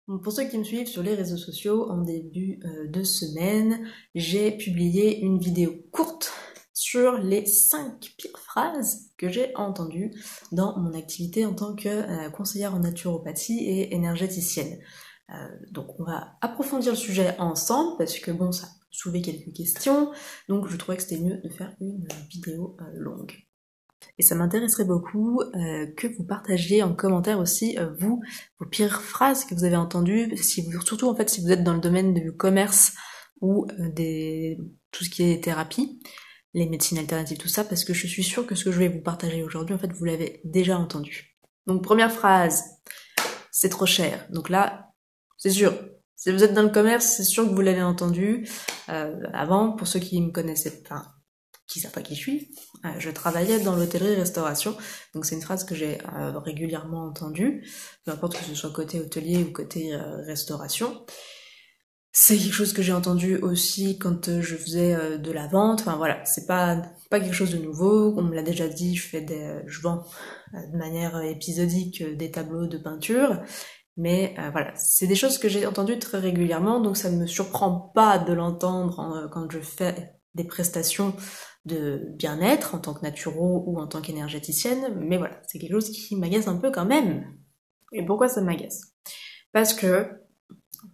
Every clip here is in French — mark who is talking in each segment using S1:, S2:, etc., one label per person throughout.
S1: Donc, pour ceux qui me suivent sur les réseaux sociaux, en début de semaine, j'ai publié une vidéo courte sur les 5 pires phrases que j'ai entendues dans mon activité en tant que conseillère en naturopathie et énergéticienne. Donc on va approfondir le sujet ensemble parce que bon, ça a soulevé quelques questions, donc je trouvais que c'était mieux de faire une vidéo longue. Et ça m'intéresserait beaucoup que vous partagiez en commentaire aussi, vous, vos pires phrases que vous avez entendues, surtout en fait si vous êtes dans le domaine du commerce ou tout ce qui est thérapie, les médecines alternatives, tout ça, parce que je suis sûre que ce que je vais vous partager aujourd'hui, en fait, vous l'avez déjà entendu. Donc première phrase, c'est trop cher. Donc là, c'est sûr, si vous êtes dans le commerce, c'est sûr que vous l'avez entendu. Avant, pour ceux qui me connaissaient pas, qui savent pas qui je travaillais dans l'hôtellerie-restauration, donc c'est une phrase que j'ai régulièrement entendue, peu importe que ce soit côté hôtelier ou côté restauration. C'est quelque chose que j'ai entendu aussi quand je faisais de la vente, enfin voilà, c'est pas quelque chose de nouveau, on me l'a déjà dit, je vends de manière épisodique des tableaux de peinture, mais voilà, c'est des choses que j'ai entendues très régulièrement, donc ça ne me surprend pas de l'entendre quand je fais des prestations de bien-être en tant que naturo ou en tant qu'énergéticienne, mais voilà, c'est quelque chose qui m'agace un peu quand même. Et pourquoi ça m'agace? Parce que,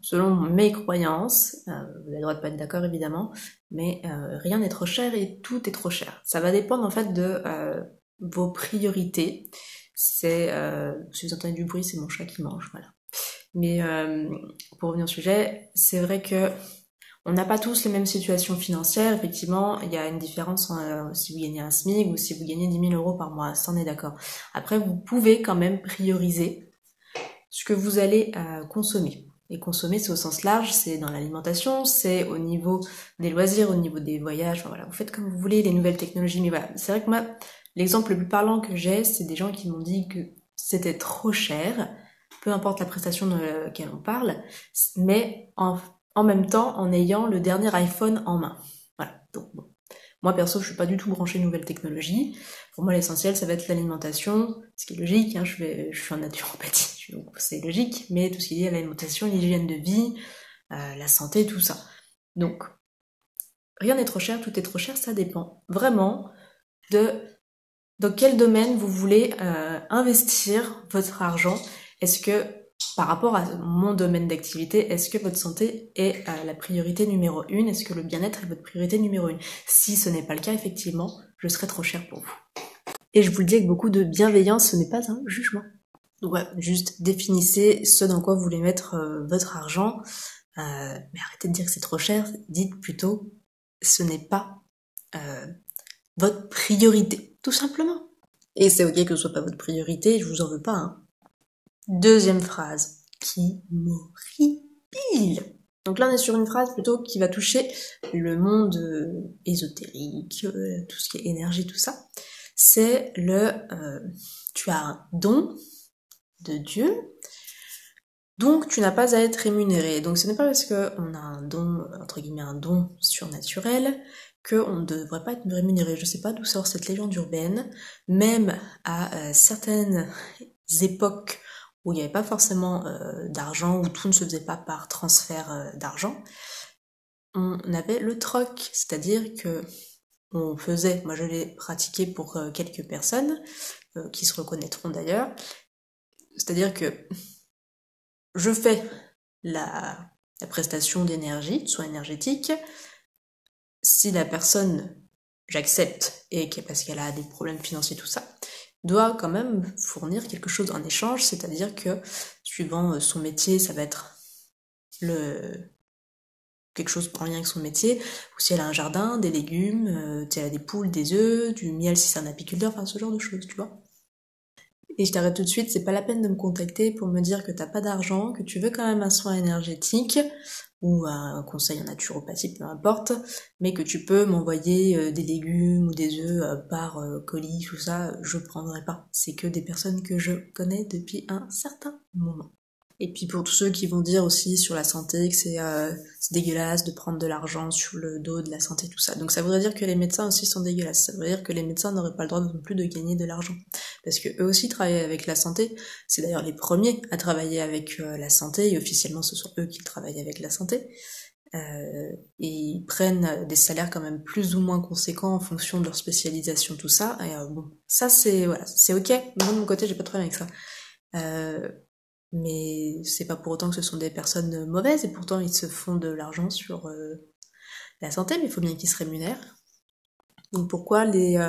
S1: selon mes croyances, vous avez le droit de pas être d'accord évidemment, mais rien n'est trop cher et tout est trop cher. Ça va dépendre en fait de vos priorités. Si vous entendez du bruit, c'est mon chat qui mange, voilà. Mais pour revenir au sujet, c'est vrai que on n'a pas tous les mêmes situations financières. Effectivement, il y a une différence si vous gagnez un SMIC ou si vous gagnez 10 000 euros par mois, ça on est d'accord. Après, vous pouvez quand même prioriser ce que vous allez consommer. Et consommer, c'est au sens large, c'est dans l'alimentation, c'est au niveau des loisirs, au niveau des voyages, enfin voilà, vous faites comme vous voulez, les nouvelles technologies, mais voilà, c'est vrai que moi, l'exemple le plus parlant que j'ai, c'est des gens qui m'ont dit que c'était trop cher, peu importe la prestation de laquelle on parle, mais en même temps en ayant le dernier iPhone en main. Voilà, donc bon. Moi perso, je suis pas du tout branchée nouvelles technologies. Pour moi, l'essentiel, ça va être l'alimentation, ce qui est logique, hein, je suis en naturopathie, donc c'est logique, mais tout ce qui est lié à l'alimentation, l'hygiène de vie, la santé, tout ça. Donc, rien n'est trop cher, tout est trop cher, ça dépend vraiment de dans quel domaine vous voulez investir votre argent. Est-ce que, par rapport à mon domaine d'activité, est-ce que votre santé est la priorité numéro 1? Est-ce que le bien-être est votre priorité numéro 1? Si ce n'est pas le cas, effectivement, je serai trop cher pour vous. Et je vous le dis avec beaucoup de bienveillance, ce n'est pas un jugement. Donc ouais, juste définissez ce dans quoi vous voulez mettre votre argent, mais arrêtez de dire que c'est trop cher, dites plutôt ce n'est pas votre priorité, tout simplement. Et c'est ok que ce soit pas votre priorité, je vous en veux pas, hein. Deuxième phrase, qui m'horripile. Donc là, on est sur une phrase plutôt qui va toucher le monde ésotérique, tout ce qui est énergie, tout ça. C'est tu as un don de Dieu, donc tu n'as pas à être rémunéré. Donc ce n'est pas parce qu'on a un don, entre guillemets un don surnaturel, qu'on ne devrait pas être rémunéré. Je sais pas d'où sort cette légende urbaine, même à certaines époques où il n'y avait pas forcément d'argent, où tout ne se faisait pas par transfert d'argent, on avait le troc, c'est-à-dire que on faisait, moi je l'ai pratiqué pour quelques personnes, qui se reconnaîtront d'ailleurs, c'est-à-dire que je fais la prestation d'énergie, de soins énergétiques, si la personne, j'accepte, et parce qu'elle a des problèmes financiers, tout ça, doit quand même fournir quelque chose en échange, c'est-à-dire que, suivant son métier, ça va être quelque chose en lien avec son métier, ou si elle a un jardin, des légumes, si elle a des poules, des œufs, du miel si c'est un apiculteur, enfin ce genre de choses, tu vois. Et je t'arrête tout de suite, c'est pas la peine de me contacter pour me dire que t'as pas d'argent, que tu veux quand même un soin énergétique, ou un conseil en naturopathie, peu importe, mais que tu peux m'envoyer des légumes ou des œufs par colis, tout ça, je prendrai pas. C'est que des personnes que je connais depuis un certain moment. Et puis pour tous ceux qui vont dire aussi sur la santé que c'est dégueulasse de prendre de l'argent sur le dos de la santé, tout ça. Donc ça voudrait dire que les médecins aussi sont dégueulasses. Ça voudrait dire que les médecins n'auraient pas le droit non plus de gagner de l'argent. Parce que eux aussi travaillent avec la santé. C'est d'ailleurs les premiers à travailler avec la santé, et officiellement ce sont eux qui travaillent avec la santé. Et ils prennent des salaires quand même plus ou moins conséquents en fonction de leur spécialisation, tout ça. Et bon, ça c'est voilà, c'est ok. Moi de mon côté, j'ai pas de problème avec ça. Mais c'est pas pour autant que ce sont des personnes mauvaises, et pourtant ils se font de l'argent sur la santé, mais il faut bien qu'ils se rémunèrent. Donc pourquoi les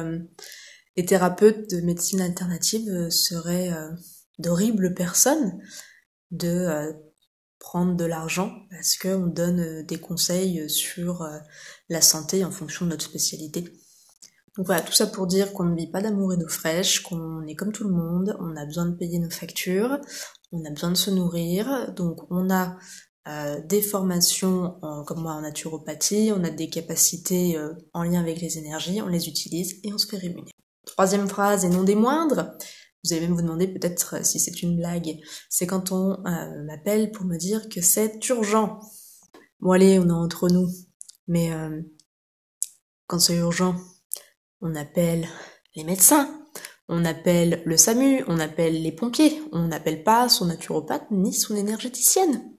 S1: thérapeutes de médecine alternative seraient d'horribles personnes de prendre de l'argent parce qu'on donne des conseils sur la santé en fonction de notre spécialité. Donc voilà, tout ça pour dire qu'on ne vit pas d'amour et d'eau fraîche, qu'on est comme tout le monde, on a besoin de payer nos factures, on a besoin de se nourrir, donc on a des formations comme moi en naturopathie, on a des capacités en lien avec les énergies, on les utilise et on se fait rémunérer. Troisième phrase, et non des moindres, vous allez même vous demander peut-être si c'est une blague, c'est quand on m'appelle pour me dire que c'est urgent. Bon allez, on est entre nous, mais quand c'est urgent, on appelle les médecins, on appelle le SAMU, on appelle les pompiers, on n'appelle pas son naturopathe ni son énergéticienne.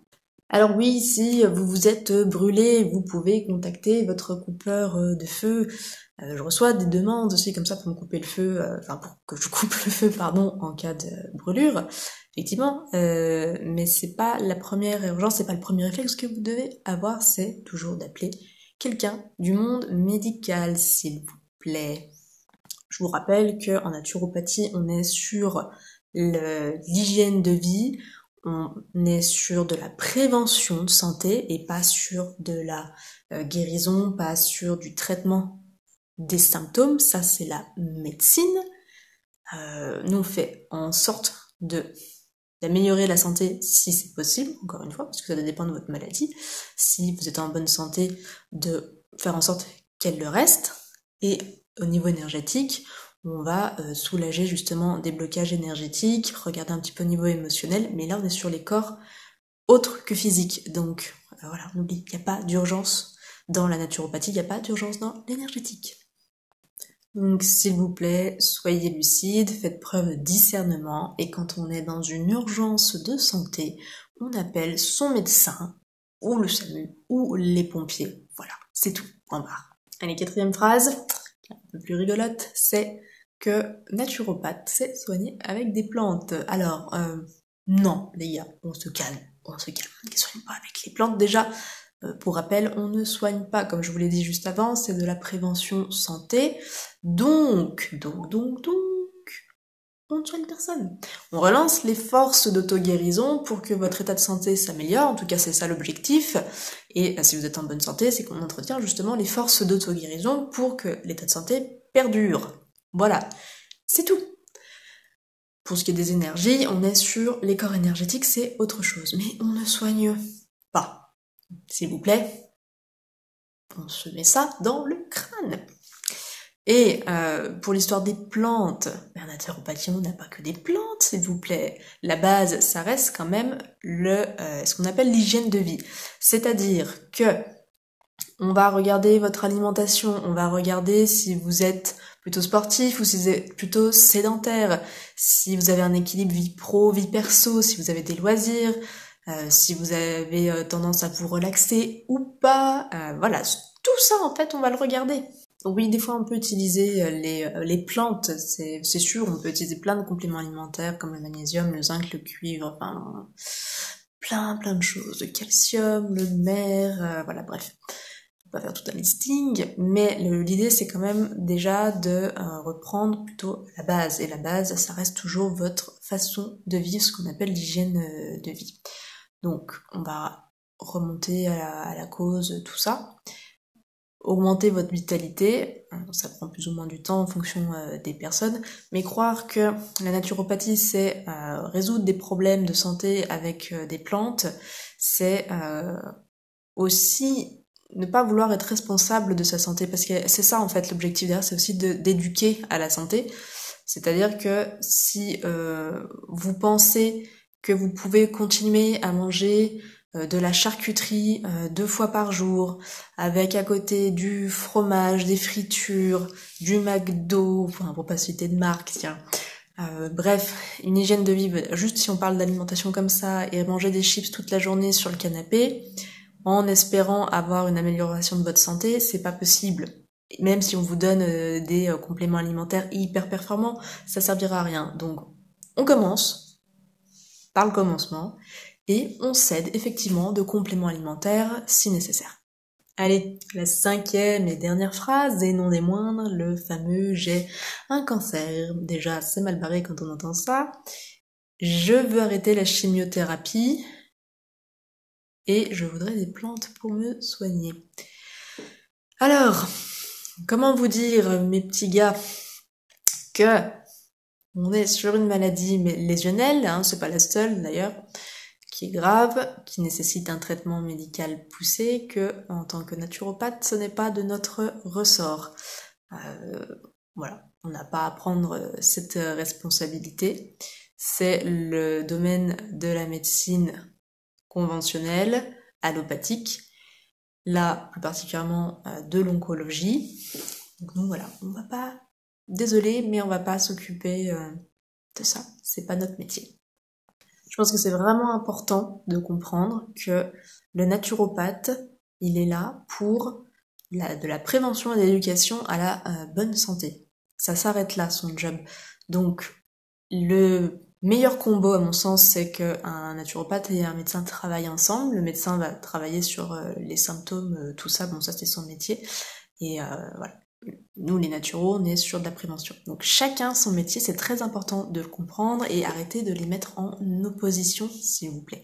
S1: Alors oui, si vous vous êtes brûlé, vous pouvez contacter votre coupeur de feu. Je reçois des demandes aussi comme ça pour me couper le feu, pour que je coupe le feu, en cas de brûlure, effectivement. Mais c'est pas la première urgence, c'est pas le premier réflexe que vous devez avoir, c'est toujours d'appeler quelqu'un du monde médical, s'il vous plaît. Je vous rappelle qu'en naturopathie, on est sur l'hygiène de vie, on est sur de la prévention de santé et pas sur de la guérison, pas sur du traitement des symptômes. Ça, c'est la médecine. Nous, on fait en sorte d'améliorer la santé si c'est possible, encore une fois, parce que ça dépend de votre maladie. Si vous êtes en bonne santé, de faire en sorte qu'elle le reste. Et au niveau énergétique, on va soulager justement des blocages énergétiques, regarder un petit peu au niveau émotionnel, mais là on est sur les corps autres que physiques. Donc voilà, on oublie, il n'y a pas d'urgence dans la naturopathie, il n'y a pas d'urgence dans l'énergétique. Donc s'il vous plaît, soyez lucides, faites preuve de discernement, et quand on est dans une urgence de santé, on appelle son médecin, ou le SAMU, ou les pompiers. Voilà, c'est tout, point barre. Allez, quatrième phrase, un peu plus rigolote, c'est que naturopathe, c'est soigner avec des plantes. Alors, non, les gars, on se calme, on ne soigne pas avec les plantes. Déjà, pour rappel, on ne soigne pas, comme je vous l'ai dit juste avant, c'est de la prévention santé. Donc, on ne soigne personne. On relance les forces d'auto-guérison pour que votre état de santé s'améliore, en tout cas c'est ça l'objectif, et si vous êtes en bonne santé, c'est qu'on entretient justement les forces d'auto-guérison pour que l'état de santé perdure. Voilà, c'est tout. Pour ce qui est des énergies, on est sur les corps énergétiques, c'est autre chose, mais on ne soigne pas. S'il vous plaît, on se met ça dans le crâne. Et pour l'histoire des plantes, en naturopathie, on n'a pas que des plantes, s'il vous plaît. La base, ça reste quand même ce qu'on appelle l'hygiène de vie. C'est-à-dire que on va regarder votre alimentation, on va regarder si vous êtes plutôt sportif ou si vous êtes plutôt sédentaire, si vous avez un équilibre vie pro, vie perso, si vous avez des loisirs, si vous avez tendance à vous relaxer ou pas. Voilà, tout ça en fait, on va le regarder. Oui, des fois on peut utiliser les plantes, c'est sûr, on peut utiliser plein de compléments alimentaires comme le magnésium, le zinc, le cuivre, enfin plein de choses, le calcium, le mer, voilà, bref. On va pas faire tout un listing, mais l'idée c'est quand même déjà de reprendre plutôt la base, et la base ça reste toujours votre façon de vivre, ce qu'on appelle l'hygiène de vie. Donc on va remonter à la cause, tout ça. Augmenter votre vitalité, ça prend plus ou moins du temps en fonction des personnes, mais croire que la naturopathie c'est résoudre des problèmes de santé avec des plantes, c'est aussi ne pas vouloir être responsable de sa santé, parce que c'est ça en fait l'objectif derrière, c'est aussi d'éduquer à la santé, c'est-à-dire que si vous pensez que vous pouvez continuer à manger de la charcuterie 2 fois par jour, avec à côté du fromage, des fritures, du McDo, enfin pour pas citer de marque, tiens. Bref, une hygiène de vie, juste si on parle d'alimentation comme ça, et manger des chips toute la journée sur le canapé, en espérant avoir une amélioration de votre santé, c'est pas possible. Même si on vous donne des compléments alimentaires hyper performants, ça servira à rien. Donc, on commence par le commencement, et on s'aide effectivement de compléments alimentaires si nécessaire. Allez, la 5e et dernière phrase, et non des moindres, le fameux « j'ai un cancer ». Déjà, c'est mal barré quand on entend ça. Je veux arrêter la chimiothérapie et je voudrais des plantes pour me soigner. Alors, comment vous dire, mes petits gars, que on est sur une maladie lésionnelle, hein, c'est pas la seule d'ailleurs, qui est grave, qui nécessite un traitement médical poussé, que en tant que naturopathe, ce n'est pas de notre ressort. Voilà, on n'a pas à prendre cette responsabilité. C'est le domaine de la médecine conventionnelle, allopathique, là plus particulièrement de l'oncologie. Donc nous voilà, on va pas, désolé, mais on va pas s'occuper de ça, c'est pas notre métier. Je pense que c'est vraiment important de comprendre que le naturopathe, il est là pour de la prévention et de l'éducation à la bonne santé. Ça s'arrête là, son job. Donc, le meilleur combo, à mon sens, c'est qu'un naturopathe et un médecin travaillent ensemble. Le médecin va travailler sur les symptômes, tout ça, bon ça c'est son métier. Et voilà. Nous, les naturaux, on est sur de la prévention. Donc chacun son métier, c'est très important de le comprendre et arrêter de les mettre en opposition, s'il vous plaît.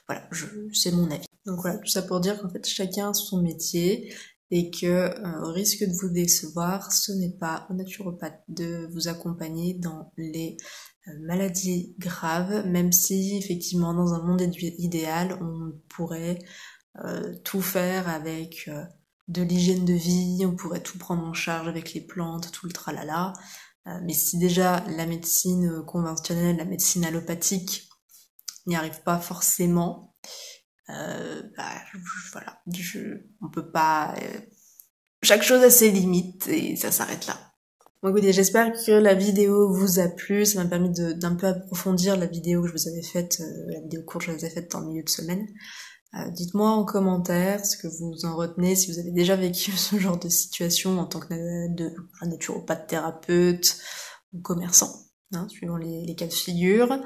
S1: Voilà, c'est mon avis. Donc voilà, tout ça pour dire qu'en fait, chacun son métier et que, au risque de vous décevoir, ce n'est pas au naturopathe de vous accompagner dans les maladies graves, même si, effectivement, dans un monde idéal, on pourrait tout faire avec de l'hygiène de vie, on pourrait tout prendre en charge avec les plantes, tout le tralala. Mais si déjà la médecine conventionnelle, la médecine allopathique n'y arrive pas forcément, voilà, on peut pas... chaque chose a ses limites et ça s'arrête là. Bon écoutez, j'espère que la vidéo vous a plu, ça m'a permis d'un peu approfondir la vidéo que je vous avais faite, la vidéo courte que je vous avais faite en milieu de semaine. Dites-moi en commentaire ce que vous en retenez, si vous avez déjà vécu ce genre de situation en tant que naturopathe, thérapeute ou commerçant, hein, suivant les cas de figure,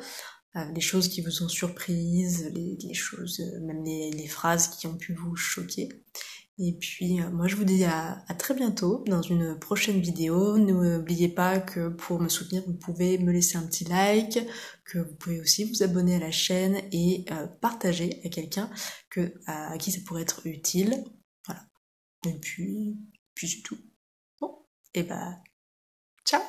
S1: les choses qui vous ont surprises, les choses, même les phrases qui ont pu vous choquer. Et puis moi je vous dis à très bientôt dans une prochaine vidéo. N'oubliez pas que pour me soutenir vous pouvez me laisser un petit like, que vous pouvez aussi vous abonner à la chaîne et partager à quelqu'un à qui ça pourrait être utile. Voilà. Et puis c'est tout. Bon, et ciao.